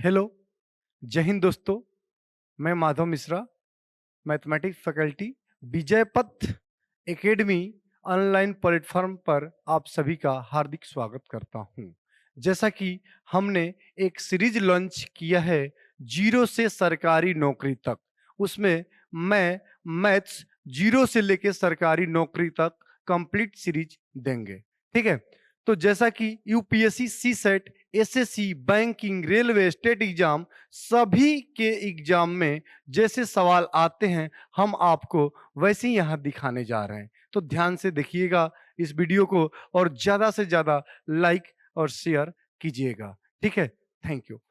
Hello, जय हिंद दोस्तों। मैं माधव मिश्रा, मैथमेटिक्स फैकल्टी, विजय पथ एकेडमी ऑनलाइन प्लेटफॉर्म पर आप सभी का हार्दिक स्वागत करता हूं। जैसा कि हमने एक सीरीज लॉन्च किया है जीरो से सरकारी नौकरी तक, उसमें मैं मैथ्स जीरो से लेकर सरकारी नौकरी तक कंप्लीट सीरीज देंगे। ठीक है, तो जैसा कि UPSC, CSAT, SSC, banking, railway, state exam, सभी के एग्जाम में जैसे सवाल आते हैं हम आपको वैसे ही यहाँ दिखाने जा रहे हैं। तो ध्यान से देखिएगा इस वीडियो को और ज्यादा से ज्यादा लाइक और शेयर कीजिएगा। ठीक है, थैंक यू।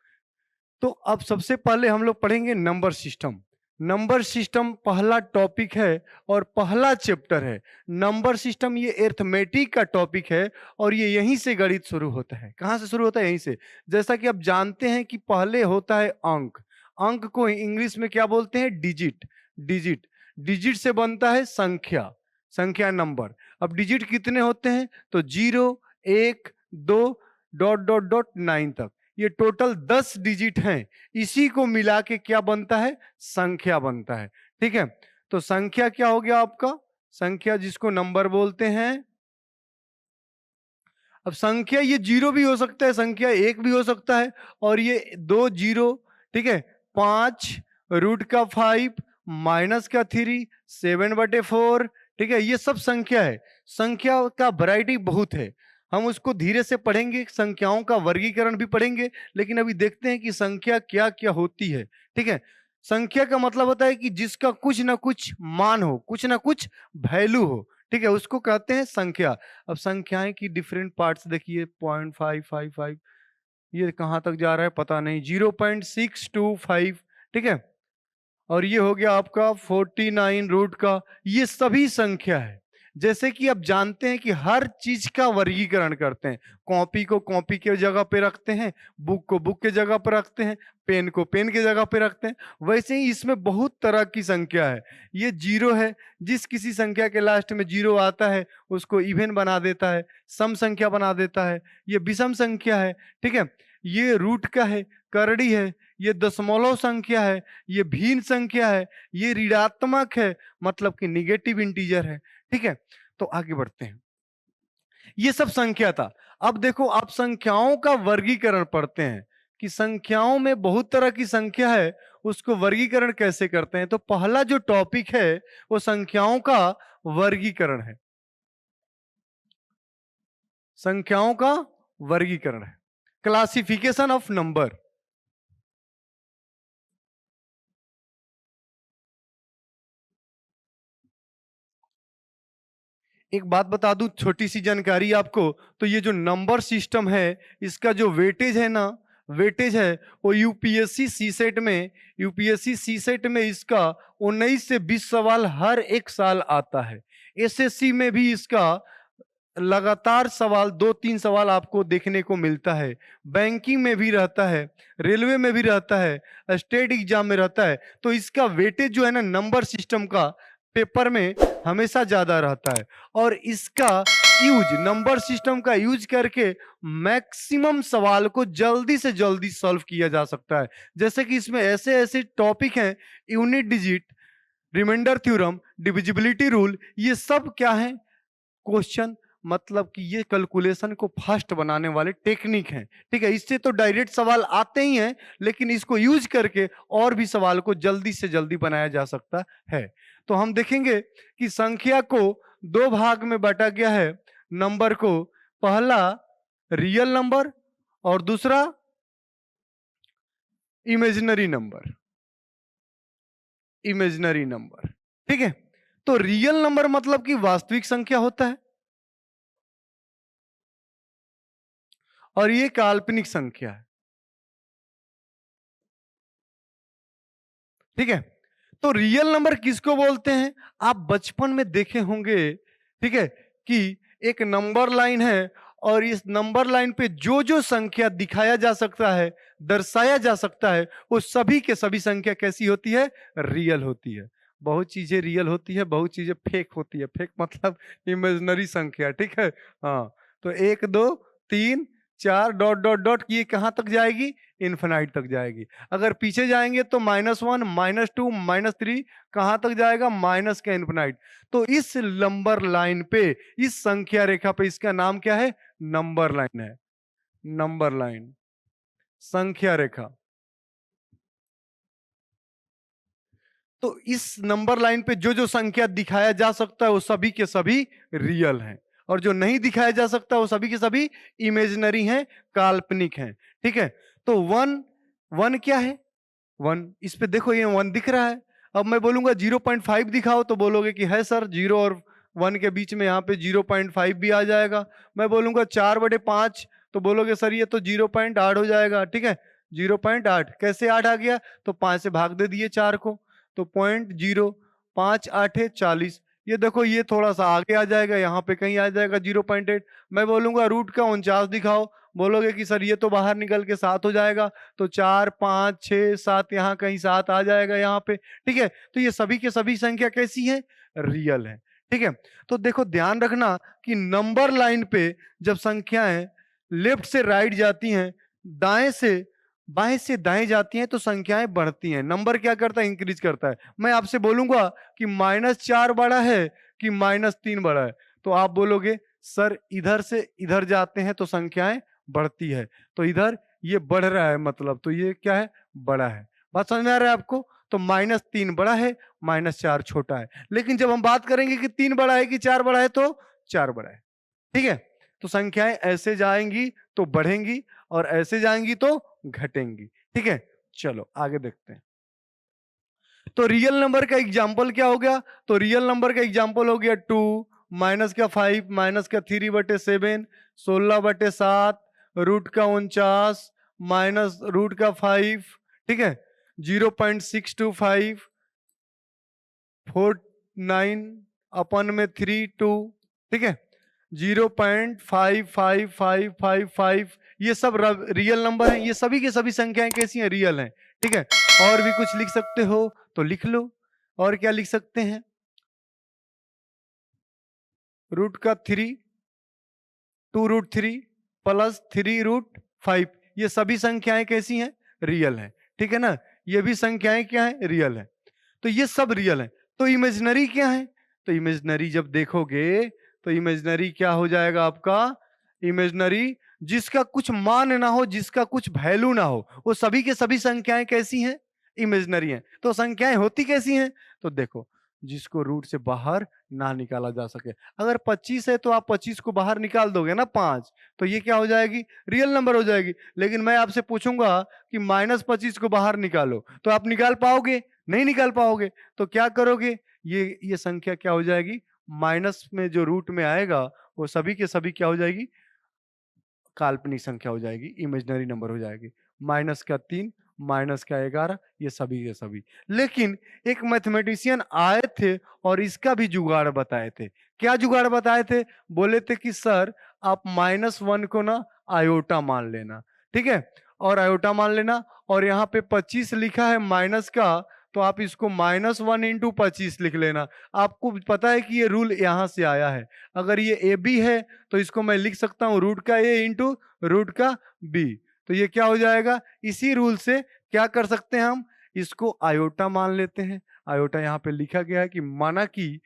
तो अब सबसे पहले हम लोग पढ़ेंगे नंबर सिस्टम। नंबर सिस्टम पहला टॉपिक है और पहला चैप्टर है। नंबर सिस्टम ये अरिथमेटिक का टॉपिक है और ये यहीं से गणित शुरू होता है। कहाँ से शुरू होता है? यहीं से। जैसा कि आप जानते हैं कि पहले होता है अंक। अंक को इंग्लिश में क्या बोलते हैं? डिजिट। डिजिट डिजिट से बनता है संख्या, संख्या नंबर। अब डिजिट कितने होते हैं? तो 0, 1, 2 डॉट डॉट डॉट 9 तक। ये टोटल 10 डिजिट हैं। इसी को मिला के क्या बनता है? संख्या बनता है। ठीक है, तो संख्या क्या हो गया आपका? संख्या जिसको नंबर बोलते हैं। अब संख्या ये 0 भी हो सकता है, संख्या 1 भी हो सकता है, और ये 2 0। ठीक है, 5 रूट का 5 माइनस का 3 7/4। ठीक है, ये सब संख्या है। संख्या का वैरायटी बहुत है, हम उसको धीरे से पढ़ेंगे। संख्याओं का वर्गीकरण भी पढ़ेंगे, लेकिन अभी देखते हैं कि संख्या क्या क्या होती है। ठीक है, संख्या का मतलब होता है कि जिसका कुछ ना कुछ मान हो, कुछ ना कुछ वैल्यू हो। ठीक है, उसको कहते हैं संख्या। अब संख्याएं की डिफरेंट पार्ट्स देखिए। 0.555, ये कहाँ तक जा रहा है पता नहीं। 0.625। ठीक है, और ये हो गया आपका 49 रूट का। ये सभी संख्या है। जैसे कि आप जानते हैं कि हर चीज का वर्गीकरण करते हैं। कॉपी को कॉपी के जगह पे रखते हैं, बुक को बुक के जगह पे रखते हैं, पेन को पेन के जगह पे रखते हैं। वैसे ही इसमें बहुत तरह की संख्या है। ये 0 है, जिस किसी संख्या के लास्ट में 0 आता है उसको इवन बना देता है, सम संख्या बना देता है। ये विषम संख्या है। ठीक है, ये रूट का है, करड़ी है, ये दशमलव संख्या है, ये भिन्न संख्या है, ये ऋणात्मक है, मतलब कि निगेटिव इंटीजर है। ठीक है, तो आगे बढ़ते हैं। ये सब संख्या था। अब देखो, आप संख्याओं का वर्गीकरण पढ़ते हैं कि संख्याओं में बहुत तरह की संख्या है, उसको वर्गीकरण कैसे करते हैं। तो पहला जो टॉपिक है वो संख्याओं का वर्गीकरण है। संख्याओं का वर्गीकरण है, क्लासिफिकेशन ऑफ नंबर। एक बात बता दूं, छोटी सी जानकारी आपको। तो ये जो नंबर सिस्टम है, इसका जो वेटेज है ना, वेटेज है वो यूपीएससी सीसेट में, यूपीएससी सीसेट में इसका 19 से 20 सवाल हर एक साल आता है। एसएससी में भी इसका लगातार सवाल 2-3 सवाल आपको देखने को मिलता है। बैंकिंग में भी रहता है, रेलवे में भी रहता है, स्टेट एग्जाम में रहता है। तो इसका वेटेज जो है ना, नंबर सिस्टम का पेपर में हमेशा ज्यादा रहता है। और इसका यूज, नंबर सिस्टम का यूज करके मैक्सिमम सवाल को जल्दी से जल्दी सॉल्व किया जा सकता है। जैसे कि इसमें ऐसे ऐसे टॉपिक हैं, unit digit, remainder theorem, divisibility rule, ये सब क्या है? क्वेश्चन, मतलब कि ये कैलकुलेशन को फास्ट बनाने वाले टेक्निक हैं। ठीक है, इससे तो डायरेक्ट सवाल आते ही हैं, लेकिन इसको यूज करके और भी सवाल को जल्दी से जल्दी बनाया जा सकता है। तो हम देखेंगे कि संख्या को 2 भाग में बांटा गया है नंबर को। पहला रियल नंबर और दूसरा इमेजिनरी नंबर। इमेजिनरी नंबर, ठीक है। तो रियल नंबर मतलब कि वास्तविक संख्या होता है, और ये काल्पनिक संख्या है। ठीक है, तो रियल नंबर किसको बोलते हैं? आप बचपन में देखे होंगे, ठीक है, कि एक नंबर लाइन है, और इस नंबर लाइन पे जो जो संख्या दिखाया जा सकता है, दर्शाया जा सकता है, वो सभी के सभी संख्या कैसी होती है? रियल होती है। बहुत चीजें रियल होती है, बहुत चीजें फेक होती है। फेक मतलब इमेजिनरी संख्या। ठीक है, हाँ। तो 1 2 3 4 डॉट डॉट डॉट ये कहां तक जाएगी? इन्फिनाइट तक जाएगी। अगर पीछे जाएंगे तो -1 -2 -3 कहां तक जाएगा? माइनस का इन्फिनाइट। तो इस नंबर लाइन पे, इस संख्या रेखा पे, इसका नाम क्या है? नंबर लाइन है। नंबर लाइन, संख्या रेखा। तो इस नंबर लाइन पे जो जो संख्या दिखाया जा सकता है वो सभी के सभी रियल हैं, और जो नहीं दिखाया जा सकता वो सभी के सभी इमेजिनरी हैं, काल्पनिक हैं। ठीक है, तो वन, वन क्या है? वन, इस पे देखो ये वन दिख रहा है। अब मैं बोलूंगा 0.5 दिखाओ तो बोलोगे कि है सर, 0 और 1 के बीच में यहाँ पे 0.5 भी आ जाएगा। मैं बोलूंगा 4/5 तो बोलोगे सर ये तो 0.8 हो जाएगा। ठीक है, 0.8 कैसे 8 आ गया? तो 5 से भाग दे दिए 4 को, तो 0.0, 5 8 है 40। ये देखो ये थोड़ा सा आगे आ जाएगा, यहाँ पे कहीं आ जाएगा 0.8। मैं बोलूंगा रूट का 49 दिखाओ, बोलोगे कि सर ये तो बाहर निकल के 7 हो जाएगा, तो 4 5 6 7 यहाँ कहीं 7 आ जाएगा यहाँ पे। ठीक है, तो ये सभी के सभी संख्या कैसी है? रियल है। ठीक है, तो देखो ध्यान रखना कि नंबर लाइन पे जब संख्याएं लेफ्ट से राइट जाती हैं, दाएं से बाएं से दाएं जाती हैं, तो संख्याएं बढ़ती हैं। नंबर क्या करता है? इंक्रीज करता है। मैं आपसे बोलूंगा कि -4 बड़ा है कि -3 बड़ा है, तो आप बोलोगे सर इधर से इधर जाते हैं तो संख्याएं बढ़ती है, तो इधर ये बढ़ रहा है, मतलब तो ये क्या है? बड़ा है। बात समझ में आ रहा है आपको? तो -3 बड़ा है, -4 छोटा है। लेकिन जब हम बात करेंगे कि 3 बड़ा है कि 4 बड़ा है, तो 4 बड़ा है। ठीक है, तो संख्याएं ऐसे जाएंगी तो बढ़ेंगी, और ऐसे जाएंगी तो घटेंगी। ठीक है, चलो आगे देखते हैं। तो रियल नंबर का एग्जाम्पल क्या हो गया? तो रियल नंबर का एग्जाम्पल हो गया 2, -5, -3/7, 16/7, √49, -√5। ठीक है, 0.625, 49/3 2। ठीक है, 0.55555, ये सब रियल नंबर हैं। ये सभी की सभी संख्याएं कैसी हैं? रियल हैं। ठीक है, और भी कुछ लिख सकते हो तो लिख लो। और क्या लिख सकते हैं? √3, 2√3 प्लस 3√5, ये सभी संख्याएं कैसी हैं? रियल हैं। ठीक है ना, ये भी संख्याएं क्या है? रियल है। तो ये सब रियल है। तो इमेजिनरी क्या है? तो इमेजिनरी जब देखोगे तो इमेजिनरी क्या हो जाएगा आपका? इमेजिनरी जिसका कुछ मान ना हो, जिसका कुछ वैल्यू ना हो, वो सभी के सभी संख्याएं कैसी हैं? इमेजिनरी हैं। तो संख्याएं होती कैसी हैं? तो देखो, जिसको रूट से बाहर ना निकाला जा सके। अगर 25 है तो आप 25 को बाहर निकाल दोगे ना 5, तो ये क्या हो जाएगी? रियल नंबर हो जाएगी। लेकिन मैं आपसे पूछूंगा कि -25 को बाहर निकालो, तो आप निकाल पाओगे? नहीं निकाल पाओगे। तो क्या करोगे? ये संख्या क्या हो जाएगी? माइनस में जो रूट में आएगा वो सभी के सभी क्या हो जाएगी? काल्पनिक संख्या हो जाएगी, इमेजिनरी नंबर हो जाएगी। -3, -11, ये सभी के सभी। लेकिन एक मैथमेटिशियन आए थे और इसका भी जुगाड़ बताए थे। क्या जुगाड़ बताए थे? बोले थे कि सर आप -1 को ना आयोटा मान लेना। ठीक है, और आयोटा मान लेना, और यहाँ पे 25 लिखा है माइनस का, तो आप इसको -1 × 25 लिख लेना। आपको पता है कि ये रूल यहाँ से आया है। अगर ये ए बी है तो इसको मैं लिख सकता हूँ √A × √B। तो ये क्या हो जाएगा? इसी रूल से क्या कर सकते हैं हम? इसको आयोटा मान लेते हैं। आयोटा यहाँ पे लिखा गया है कि माना कि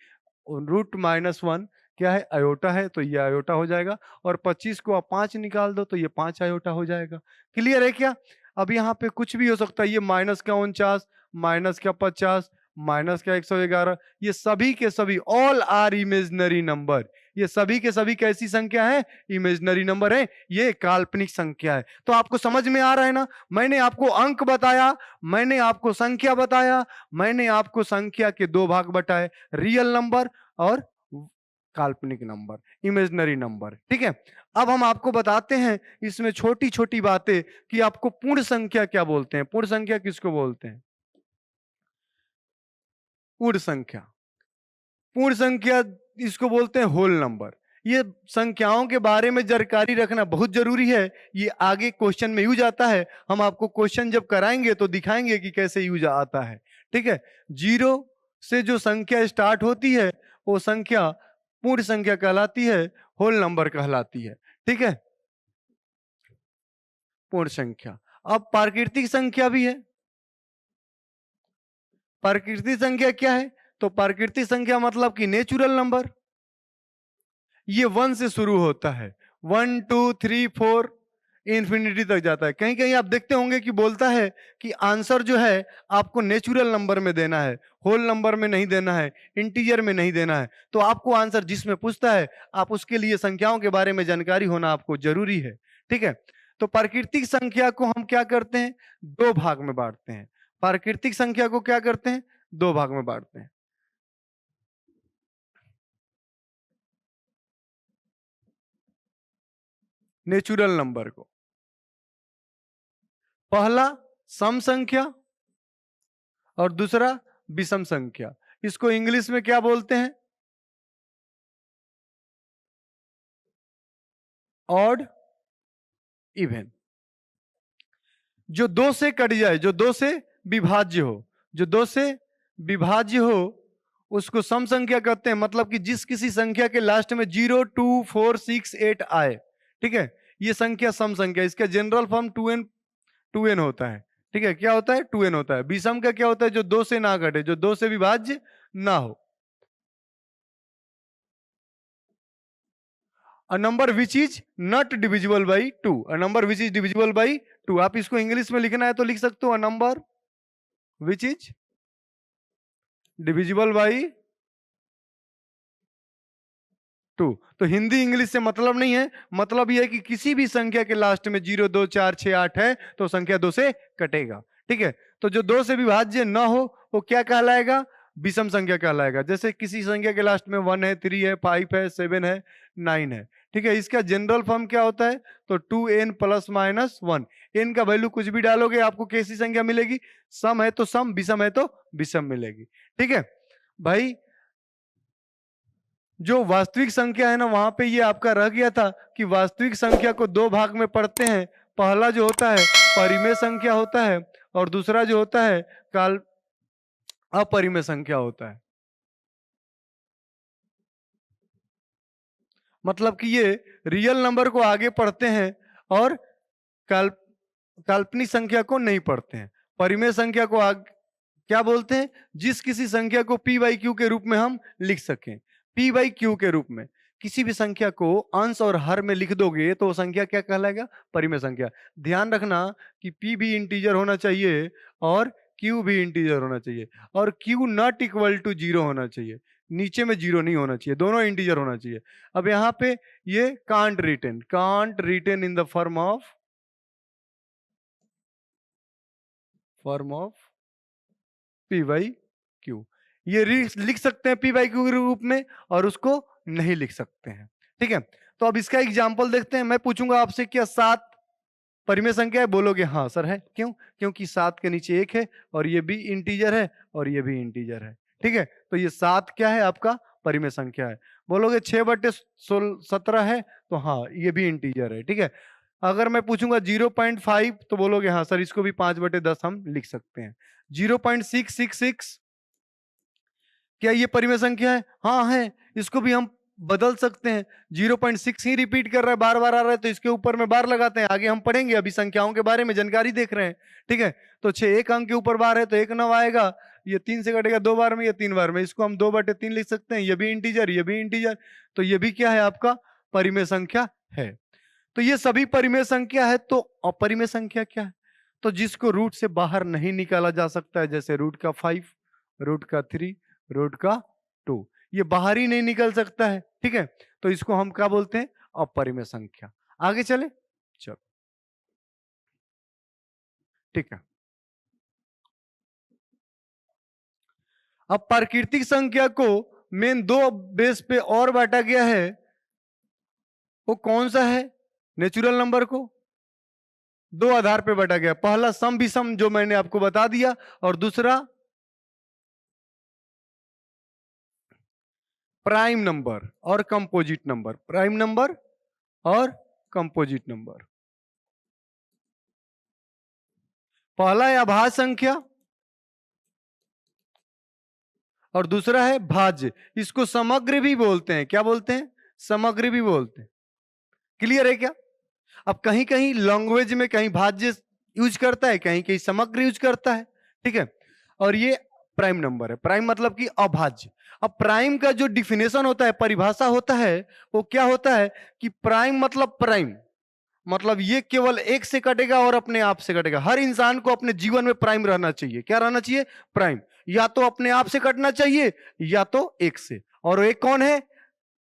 √-1 क्या है? आयोटा है, तो ये आयोटा हो जाएगा, और 25 को आप 5 निकाल दो तो ये 5 आयोटा हो जाएगा। क्लियर है क्या? अब यहाँ पे कुछ भी हो सकता है, ये -49, -50, -111, ये सभी के सभी ऑल आर इमेजिनरी नंबर। ये सभी के सभी कैसी संख्या है? इमेजिनरी नंबर है, ये काल्पनिक संख्या है। तो आपको समझ में आ रहा है ना? मैंने आपको अंक बताया, मैंने आपको संख्या बताया, मैंने आपको संख्या के 2 भाग बताए, रियल नंबर और काल्पनिक नंबर, इमेजिनरी नंबर। ठीक है, अब हम आपको बताते हैं इसमें छोटी छोटी बातें कि आपको पूर्ण संख्या क्या बोलते हैं। पूर्ण संख्या किसको बोलते हैं? पूर्ण संख्या, पूर्ण संख्या इसको बोलते हैं होल नंबर। ये संख्याओं के बारे में जानकारी रखना बहुत जरूरी है। ये आगे क्वेश्चन में यूज आता है। हम आपको क्वेश्चन जब कराएंगे तो दिखाएंगे कि कैसे यूज आता है। ठीक है, 0 से जो संख्या स्टार्ट होती है वो संख्या पूर्ण संख्या कहलाती है, होल नंबर कहलाती है। ठीक है, पूर्ण संख्या। अब प्राकृतिक संख्या भी है। प्राकृतिक संख्या क्या है? तो प्राकृतिक संख्या मतलब कि नेचुरल नंबर। ये 1 से शुरू होता है, 1 2 3 4 इंफिनिटी तक जाता है। कहीं कहीं आप देखते होंगे कि बोलता है कि आंसर जो है आपको नेचुरल नंबर में देना है, होल नंबर में नहीं देना है, इंटीजर में नहीं देना है। तो आपको आंसर जिसमें पूछता है, आप उसके लिए संख्याओं के बारे में जानकारी होना आपको जरूरी है। ठीक है, तो प्राकृतिक संख्या को हम क्या करते हैं? दो भाग में बांटते हैं। प्राकृतिक संख्या को क्या करते हैं? दो भाग में बांटते हैं। नेचुरल नंबर को, पहला सम संख्या और दूसरा विषम संख्या। इसको इंग्लिश में क्या बोलते हैं? Odd even. जो दो से कट जाए, जो दो से विभाज्य हो, जो दो से विभाज्य हो उसको सम संख्या कहते हैं। मतलब कि जिस किसी संख्या के लास्ट में 0 2 4 6 8 आए, ठीक है, ये संख्या सम संख्या। इसका जनरल फॉर्म 2n होता है। ठीक है, क्या होता है? 2n होता है। विषम का क्या होता है? जो दो से ना घटे, जो दो से विभाज्य ना हो। A number which is not divisible by 2, a number which is divisible by 2। आप इसको इंग्लिश में लिखना है तो लिख सकते हो a number which is divisible by 2। तो हिंदी इंग्लिश से मतलब नहीं है, मतलब यह है कि किसी भी संख्या के लास्ट में 0 2 4 6 8 है तो संख्या दो से कटेगा। ठीक है, तो जो दो से विभाज्य ना हो वो क्या कहलाएगा? विषम संख्या कहलाएगा। जैसे किसी संख्या के लास्ट में 1 है, 3 है, 5 है, 7 है, 9 है। ठीक है, इसका जनरल फॉर्म क्या होता है? तो 2n प्लस माइनस 1। n का वैल्यू कुछ भी डालोगे आपको कैसी संख्या मिलेगी? सम है तो सम, विषम है तो विषम मिलेगी। ठीक है भाई, जो वास्तविक संख्या है ना, वहां पे ये आपका रह गया था कि वास्तविक संख्या को दो भाग में पढ़ते हैं। पहला जो होता है परिमेय संख्या होता है और दूसरा जो होता है काल अपरिमेय संख्या होता है। मतलब कि ये रियल नंबर को आगे पढ़ते हैं और काल काल्पनिक संख्या को नहीं पढ़ते हैं। परिमेय संख्या को क्या बोलते हैं? जिस किसी संख्या को p बाई क्यू के रूप में हम लिख सकें। p बाई क्यू के रूप में किसी भी संख्या को अंश और हर में लिख दोगे तो वो संख्या क्या कहलाएगा? परिमेय संख्या। ध्यान रखना कि p भी इंटीजर होना चाहिए और q भी इंटीजर होना चाहिए और q नॉट इक्वल टू 0 होना चाहिए। नीचे में 0 नहीं होना चाहिए, दोनों इंटीजर होना चाहिए। अब यहाँ पे ये can't written in the form of P by Q. ये लिख सकते हैं पी बाई क्यू के रूप में और उसको नहीं लिख सकते हैं। ठीक है, तो अब इसका एग्जाम्पल देखते हैं। मैं पूछूंगा आपसे क्या 7 परिमेय संख्या है? बोलोगे हाँ सर है। क्यों? क्योंकि 7 के नीचे 1 है और ये भी इंटीजर है और ये भी इंटीजर है। ठीक है, तो ये 7 क्या है? आपका परिमेय संख्या है। बोलोगे 6/17 है, तो हाँ ये भी इंटीजर है। ठीक है, अगर मैं पूछूंगा 0.5 तो बोलोगे हाँ सर इसको भी 5/10 हम लिख सकते हैं। 0.666 क्या ये परिमेय संख्या है? हाँ है, इसको भी हम बदल सकते हैं। 0.6 ही रिपीट कर रहा है, बार बार आ रहा है, तो इसके ऊपर में बार लगाते हैं। आगे हम पढ़ेंगे, अभी संख्याओं के बारे में जानकारी देख रहे हैं। ठीक है, तो 6 एक अंक के ऊपर बार है तो 1 9 आएगा। ये 3 से कटेगा 2 बार में या 3 बार में, इसको हम 2/3 लिख सकते हैं। ये भी इंटीजर, ये भी इंटीजर, तो ये भी क्या है? आपका परिमेय संख्या है। तो ये सभी परिमेय संख्या है। तो अपरिमेय संख्या क्या है? तो जिसको रूट से बाहर नहीं निकाला जा सकता है, जैसे रूट का 5, रूट का 3, रूट का 2, ये बाहर ही नहीं निकल सकता है। ठीक है, तो इसको हम क्या बोलते हैं? अपरिमेय संख्या। आगे चले, चलो ठीक है। अब प्राकृतिक संख्या को मेन दो बेस पे और बांटा गया है। वो कौन सा है? नेचुरल नंबर को दो आधार पे बांटा गया। पहला सम विषम जो मैंने आपको बता दिया, और दूसरा प्राइम नंबर और कंपोजिट नंबर। प्राइम नंबर और कंपोजिट नंबर। पहला है अभाज्य संख्या और दूसरा है भाज्य। इसको समग्र भी बोलते हैं। क्या बोलते हैं? समग्र भी बोलते हैं। क्लियर है क्या? अब कहीं कहीं लैंग्वेज में कहीं भाज्य यूज करता है, कहीं कहीं समग्र यूज करता है, ठीक है। और ये प्राइम नंबर है। प्राइम मतलब कि अभाज्य। अब प्राइम का जो डिफिनेशन होता है, परिभाषा होता है, वो क्या होता है कि प्राइम मतलब ये केवल एक से कटेगा और अपने आप से कटेगा। हर इंसान को अपने जीवन में प्राइम रहना चाहिए। क्या रहना चाहिए? प्राइम। या तो अपने आप से कटना चाहिए या तो एक से। और एक कौन है?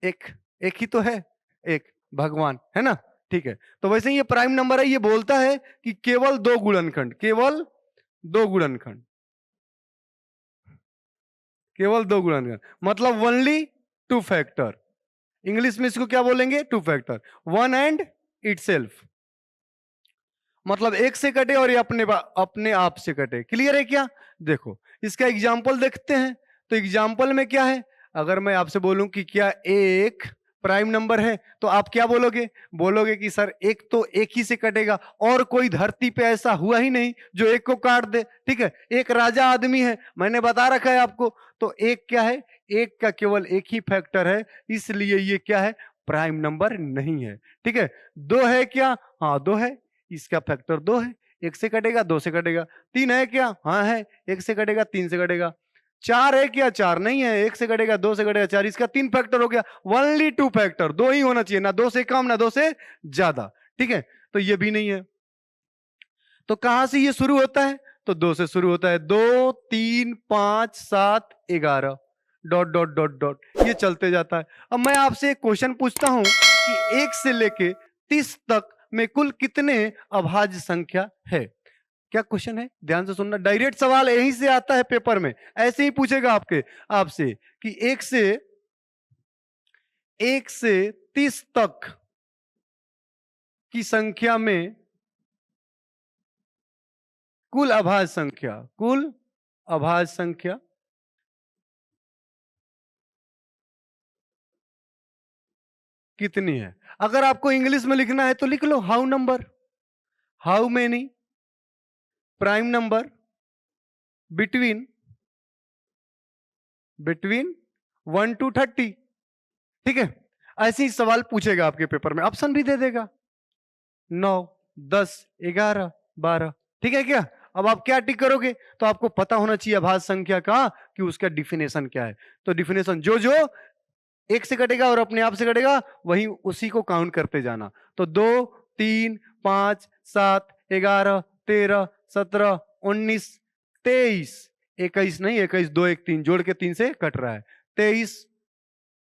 एक। एक ही तो है, एक भगवान है ना। ठीक है, तो वैसे ही ये प्राइम नंबर है। ये बोलता है कि केवल दो गुणनखंड, केवल दो गुणनखंड, केवल दो गुणनखंड, मतलब ओनली टू फैक्टर। इंग्लिश में इसको क्या बोलेंगे? Two factor, one and itself. मतलब एक से कटे और ये अपने आप से कटे। क्लियर है क्या? देखो इसका एग्जाम्पल देखते हैं। तो एग्जाम्पल में क्या है? अगर मैं आपसे बोलूं कि क्या एक प्राइम नंबर है, तो आप क्या बोलोगे? बोलोगे कि सर एक तो एक ही से कटेगा, और कोई धरती पे ऐसा हुआ ही नहीं जो एक को काट दे। ठीक है, एक राजा आदमी है, मैंने बता रखा है आपको। तो एक क्या है? एक का केवल एक ही फैक्टर है, इसलिए ये क्या है? प्राइम नंबर नहीं है। ठीक है, दो है क्या? हाँ दो है, इसका फैक्टर दो है, एक से कटेगा, दो से कटेगा। तीन है क्या? हाँ है, एक से कटेगा, तीन से कटेगा। चार है क्या? चार नहीं है, एक से कटेगा, दो से कटेगा, चार। इसका तीन फैक्टर हो गया। ओनली टू फैक्टर, दो ही होना चाहिए, ना दो से कम ना दो से ज्यादा। ठीक है, तो ये भी नहीं है। तो कहां से ये शुरू होता है? तो दो से शुरू होता है। दो, तीन, पांच, सात, 11, डॉट डॉट डॉट डॉट, ये चलते जाता है। अब मैं आपसे एक क्वेश्चन पूछता हूं कि एक से लेके 30 तक में कुल कितने अभाज्य संख्या है? क्या क्वेश्चन है? ध्यान से सुनना, डायरेक्ट सवाल यहीं से आता है पेपर में। ऐसे ही पूछेगा आपसे कि एक से 30 तक की संख्या में कुल अभाज्य संख्या कितनी है? अगर आपको इंग्लिश में लिखना है तो लिख लो how many prime number between 1 to 30। ठीक है, ऐसे ही सवाल पूछेगा आपके पेपर में, ऑप्शन भी दे देगा 9, 10, 11, 12। ठीक है क्या? अब आप क्या टिक करोगे? तो आपको पता होना चाहिए अभाज्य संख्या का कि उसका डिफिनेशन क्या है। तो डिफिनेशन जो जो एक से कटेगा और अपने आप से कटेगा, वही उसी को काउंट करते जाना। तो 2, 3, 5, 7, 11, 13, 17, 19, 23, 21 नहीं, 21 2 1 3 जोड़ के 3 से कट रहा है, 23,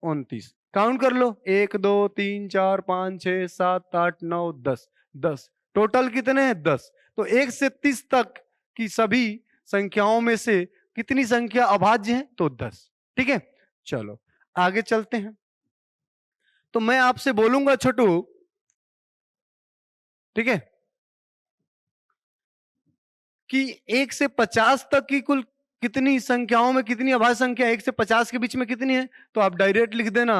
29। काउंट कर लो, 1 2 3 4 5 6 7 8 9 10, 10 टोटल कितने हैं? 10। तो 1 से 30 तक की सभी संख्याओं में से कितनी संख्या अभाज्य है? तो 10। ठीक है, चलो आगे चलते हैं। तो मैं आपसे बोलूंगा छोटू, ठीक है, कि 1 से 50 तक की कुल कितनी संख्याओं में कितनी अभाज्य संख्या 1 से 50 के बीच में कितनी है? तो आप डायरेक्ट लिख देना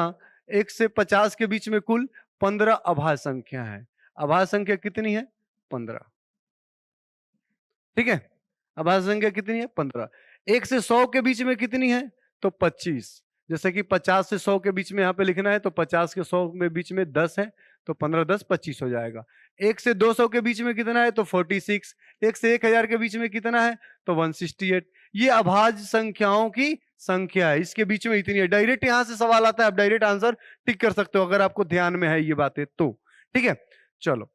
1 से 50 के बीच में कुल 15 अभाज्य संख्या है। अभाज्य संख्या कितनी है? 15। ठीक है, अभाज्य संख्या कितनी है? 15। 1 से 100 के बीच में कितनी है? तो 25। जैसे कि 50 से 100 के बीच में यहाँ पे लिखना है, तो 50 के 100 में बीच में 10 है, तो 15 10 25 हो जाएगा। 1 से 200 के बीच में कितना है? तो 46। 1 से 1000 के बीच में कितना है? तो 168। ये अभाज्य संख्याओं की संख्या है, इसके बीच में इतनी है। डायरेक्ट यहां से सवाल आता है, आप डायरेक्ट आंसर टिक कर सकते हो अगर आपको ध्यान में है ये बातें तो। ठीक है, चलो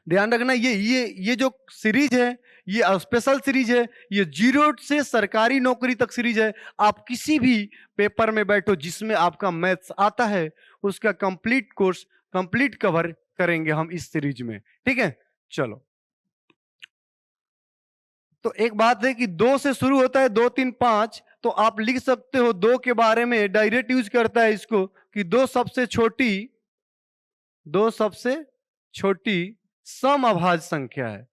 ध्यान रखना, ये जो सीरीज है, ये स्पेशल सीरीज है, ये जीरो से सरकारी नौकरी तक सीरीज है। आप किसी भी पेपर में बैठो जिसमें आपका मैथ्स आता है, उसका कंप्लीट कोर्स कंप्लीट कवर करेंगे हम इस सीरीज में। ठीक है, चलो। तो एक बात है कि 2 से शुरू होता है, 2 3 5, तो आप लिख सकते हो 2 के बारे में, डायरेक्ट यूज करता है इसको कि दो सबसे छोटी सम अभाज्य संख्या है,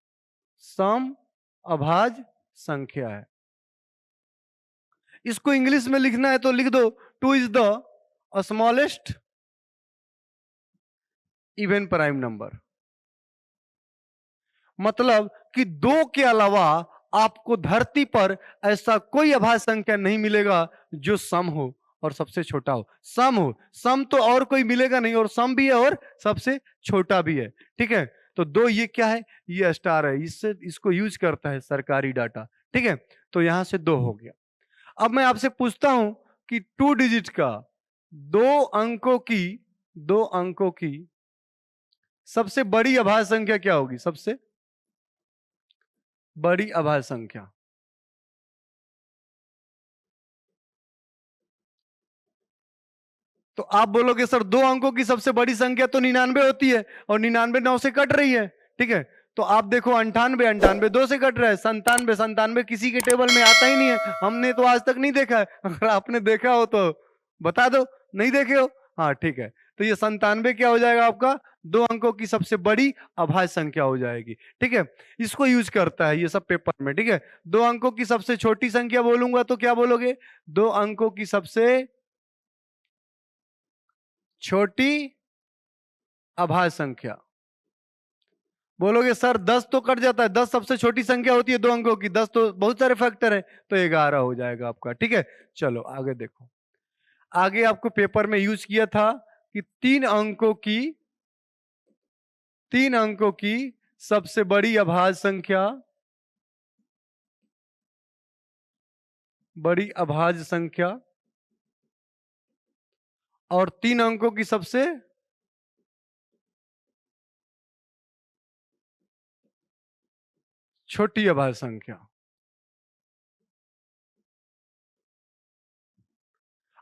सम अभाज्य संख्या है। इसको इंग्लिश में लिखना है तो लिख दो 2 is the smallest even prime number. मतलब कि 2 के अलावा आपको धरती पर ऐसा कोई अभाज्य संख्या नहीं मिलेगा जो सम हो, और सबसे छोटा हो, सम तो और कोई मिलेगा नहीं, और सम भी है और सबसे छोटा भी है। ठीक है, तो दो, ये क्या है, ये स्टार है, इससे इसको यूज करता है सरकारी डाटा। ठीक है, तो यहां से दो हो गया। अब मैं आपसे पूछता हूं कि 2 डिजिट का, दो अंकों की दो अंकों की सबसे बड़ी अभाज्य संख्या क्या होगी? सबसे बड़ी अभाज्य संख्या। तो आप बोलोगे सर दो अंकों की सबसे बड़ी संख्या तो 99 होती है, और 99 9 से कट रही है। ठीक है, तो आप देखो 98 98 2 से कट रहा है, 97 97 किसी के टेबल में आता ही नहीं है, हमने तो आज तक नहीं देखा है। अगर आपने देखा हो तो बता दो, नहीं देखे हो? हाँ ठीक है, तो ये 97 क्या हो जाएगा आपका? दो अंकों की सबसे बड़ी अभाज्य संख्या हो जाएगी। ठीक है, इसको यूज करता है ये सब पेपर में। ठीक है, दो अंकों की सबसे छोटी संख्या बोलूंगा तो क्या बोलोगे? दो अंकों की सबसे छोटी अभाज्य संख्या। बोलोगे सर 10 तो कट जाता है, 10 सबसे छोटी संख्या होती है दो अंकों की, 10 तो बहुत सारे फैक्टर है, तो 11 हो जाएगा आपका। ठीक है, चलो आगे देखो। आगे आपको पेपर में यूज किया था कि तीन अंकों की सबसे बड़ी अभाज्य संख्या, बड़ी अभाज्य संख्या, और 3 अंकों की सबसे छोटी अभाज्य संख्या।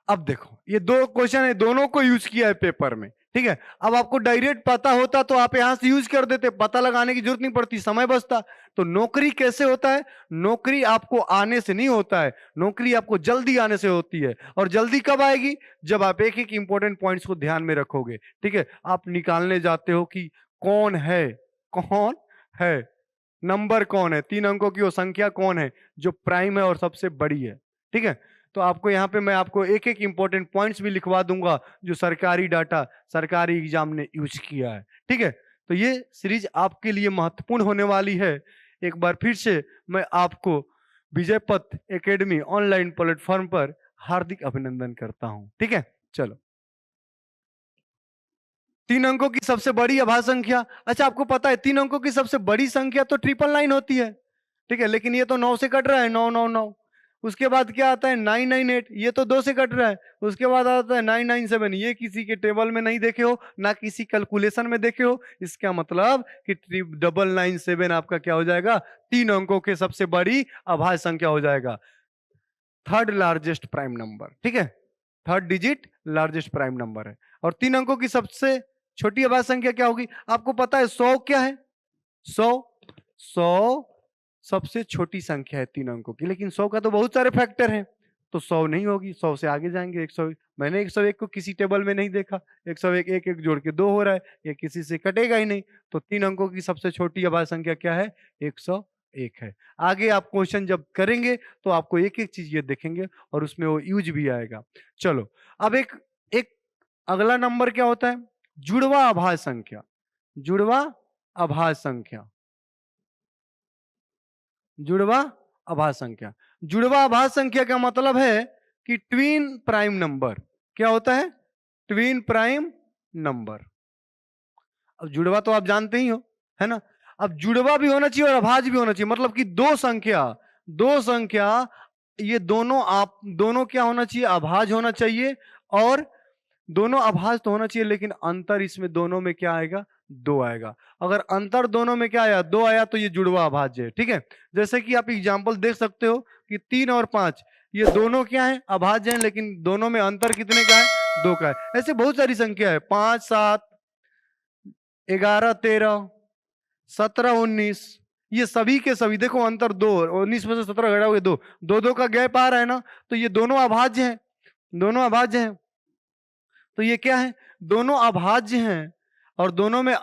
अब देखो ये दो क्वेश्चन है, दोनों को यूज किया है पेपर में। ठीक है, अब आपको डायरेक्ट पता होता तो आप यहां से यूज कर देते, पता लगाने की जरूरत नहीं पड़ती, समय बचता। तो नौकरी कैसे होता है? नौकरी आपको आने से नहीं होता है, नौकरी आपको जल्दी आने से होती है। और जल्दी कब आएगी? जब आप एक एक इंपॉर्टेंट पॉइंट्स को ध्यान में रखोगे। ठीक है, आप निकालने जाते हो कि कौन है, नंबर कौन है, 3 अंकों की वो संख्या कौन है जो प्राइम है और सबसे बड़ी है। ठीक है, तो आपको यहाँ पे मैं आपको एक एक इंपॉर्टेंट पॉइंट्स भी लिखवा दूंगा जो सरकारी डाटा, सरकारी एग्जाम ने यूज किया है। ठीक है, तो ये सीरीज आपके लिए महत्वपूर्ण होने वाली है। एक बार फिर से मैं आपको विजय पथ एकेडमी ऑनलाइन प्लेटफॉर्म पर हार्दिक अभिनंदन करता हूं। ठीक है, चलो 3 अंकों की सबसे बड़ी अभाज्य संख्या। अच्छा, आपको पता है 3 अंकों की सबसे बड़ी संख्या तो 999 होती है। ठीक है, लेकिन ये तो 9 से कट रहा है, 999। उसके बाद क्या आता है? 998, ये तो 2 से कट रहा है। उसके बाद आता है 997, ये किसी के टेबल में नहीं देखे हो, ना किसी कैलकुलेशन में देखे हो। इसका मतलब कि 997 आपका क्या हो जाएगा? 3 अंकों के सबसे बड़ी अभाज्य संख्या हो जाएगा, थर्ड लार्जेस्ट प्राइम नंबर। ठीक है, third digit largest prime number है। और 3 अंकों की सबसे छोटी अभाज्य संख्या क्या होगी? आपको पता है 100 क्या है? 100 100 सबसे छोटी संख्या है 3 अंकों की, लेकिन 100 का तो बहुत सारे फैक्टर हैं, तो 100 नहीं होगी। 100 से आगे जाएंगे 100। मैंने 101 को किसी टेबल में नहीं देखा, 101 एक एक जोड़ के 2 हो रहा है, ये किसी से कटेगा ही नहीं। तो 3 अंकों की सबसे छोटी अभाज्य संख्या क्या है? 101 है। आगे आप क्वेश्चन जब करेंगे तो आपको एक एक चीज ये देखेंगे और उसमें वो यूज भी आएगा। चलो, अब एक एक अगला नंबर क्या होता है? जुड़वा अभाज्य संख्या। जुड़वा अभाज्य संख्या, जुड़वा अभाज्य संख्या। जुड़वा अभाज्य संख्या का मतलब है कि ट्विन प्राइम नंबर। क्या होता है? Twin prime number. अब जुड़वा तो आप जानते ही हो, है ना? अब जुड़वा भी होना चाहिए और अभाज्य भी होना चाहिए, मतलब कि दो संख्या ये दोनों, आप दोनों क्या होना चाहिए? अभाज्य होना चाहिए। और दोनों अभाज्य तो होना चाहिए, लेकिन अंतर इसमें दोनों में क्या आएगा? 2 आएगा। अगर अंतर दोनों में क्या आया? 2 आया, तो ये जुड़वा अभाज्य है। ठीक है, जैसे कि आप एग्जांपल देख सकते हो कि 3 और 5 ये दोनों क्या है? अभाज्य हैं, लेकिन दोनों में अंतर कितने का है? 2 का है। ऐसे बहुत सारी संख्या है, 5 7 11 13 17 19, ये सभी के सभी देखो अंतर 2, 19 में से 17 घटा हुए 2, 2 का गैप आ रहा है ना, तो ये दोनों अभाज्य हैं, दोनों अभाज्य हैं। तो ये क्या है? दोनों अभाज्य हैं और दोनों में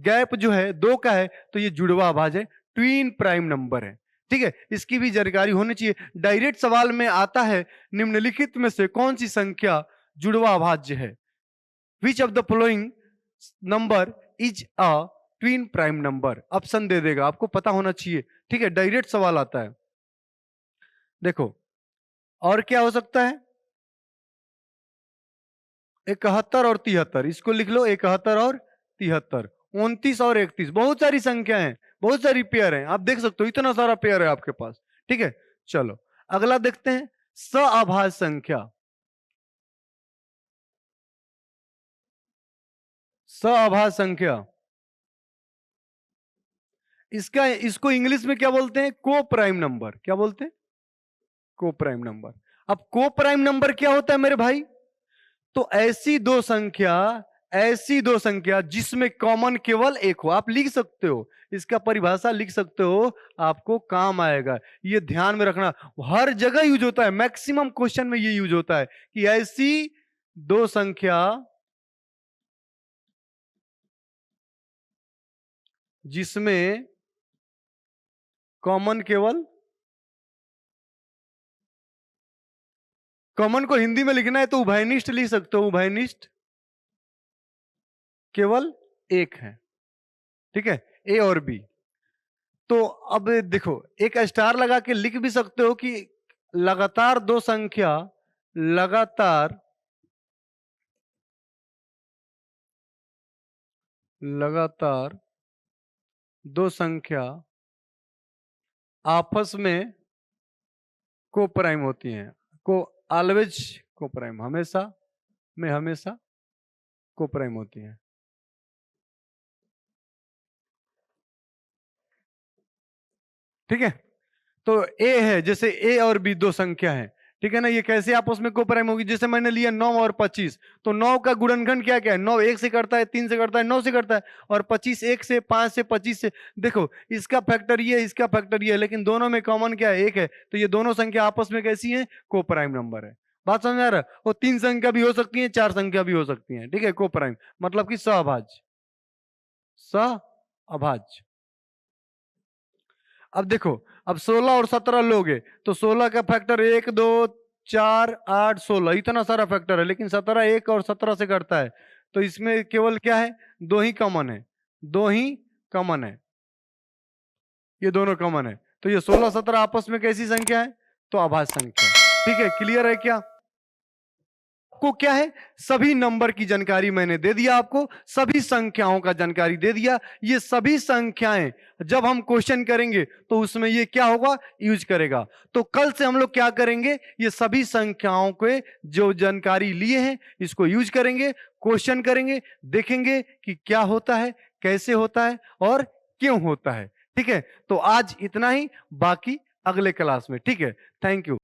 गैप जो है 2 का है, तो ये जुड़वा अभाज्य है, ट्विन प्राइम नंबर है। ठीक है, इसकी भी जानकारी होनी चाहिए। डायरेक्ट सवाल में आता है, निम्नलिखित में से कौन सी संख्या जुड़वा अभाज्य है? Which of the following number is a twin prime number? Option दे देगा, आपको पता होना चाहिए। ठीक है, डायरेक्ट सवाल आता है। देखो, और क्या हो सकता है? 71 और 73, इसको लिख लो 71 और 73, 29 और 31। बहुत सारी संख्या है, बहुत सारी पेयर है, आप देख सकते हो इतना सारा पेयर है आपके पास। ठीक है, चलो अगला देखते हैं सअभाज्य संख्या। सअभाज्य संख्या इसको इंग्लिश में क्या बोलते हैं? को प्राइम नंबर। क्या बोलते हैं? को प्राइम नंबर। अब को प्राइम नंबर क्या होता है मेरे भाई? तो ऐसी दो संख्या जिसमें कॉमन केवल एक हो। आप लिख सकते हो, इसका परिभाषा लिख सकते हो, आपको काम आएगा। ये ध्यान में रखना, हर जगह यूज होता है, मैक्सिमम क्वेश्चन में ये यूज होता है कि ऐसी दो संख्या जिसमें कॉमन को हिंदी में लिखना है तो उभयनिष्ठ लिख सकते हो, उभयनिष्ठ केवल एक है। ठीक है, ए और बी। तो अब देखो, एक स्टार लगा के लिख भी सकते हो कि लगातार दो संख्या लगातार दो संख्या आपस में को प्राइम होती हैं। को ऑलवेज को प्राइम, हमेशा को प्राइम होती हैं। ठीक है, तो ए है, जैसे ए और बी दो संख्या है, ठीक है ना, ये कैसे आपस में को प्राइम होगी? जैसे मैंने लिया 9 और 25, तो 9 का गुणनखंड क्या क्या है? 9 1 से करता है, 3 से करता है, 9 से करता है, और 25 1 से, 5 से, 25 से। देखो, इसका फैक्टर ये है, इसका फैक्टर ये है, लेकिन दोनों में कॉमन क्या है? एक है। तो ये दोनों संख्या आपस में कैसी है? को प्राइम नंबर है। बात समझ आ रहा है? वो 3 संख्या भी हो सकती है, 4 संख्या भी हो सकती है। ठीक है, को प्राइम मतलब कि सहअभाज्य। सहअभाज्य। अब देखो, अब 16 और 17 लोगे तो 16 का फैक्टर 1 2 4 8 16, इतना सारा फैक्टर है, लेकिन 17 1 और 17 से करता है। तो इसमें केवल क्या है? दो ही कॉमन है, दो ही कॉमन है, ये दोनों कॉमन है। तो ये 16 17 आपस में कैसी संख्या है? तो अभाज्य संख्या है। ठीक है, क्लियर है क्या? आपको क्या है? सभी नंबर की जानकारी मैंने दे दिया, आपको सभी संख्याओं का जानकारी दे दिया। ये सभी संख्याएं जब हम क्वेश्चन करेंगे तो उसमें ये क्या होगा? यूज करेगा। तो कल से हम लोग क्या करेंगे? ये सभी संख्याओं के जो जानकारी लिए हैं इसको यूज करेंगे, क्वेश्चन करेंगे, देखेंगे कि क्या होता है, कैसे होता है और क्यों होता है। ठीक है, तो आज इतना ही, बाकी अगले क्लास में। ठीक है, थैंक यू।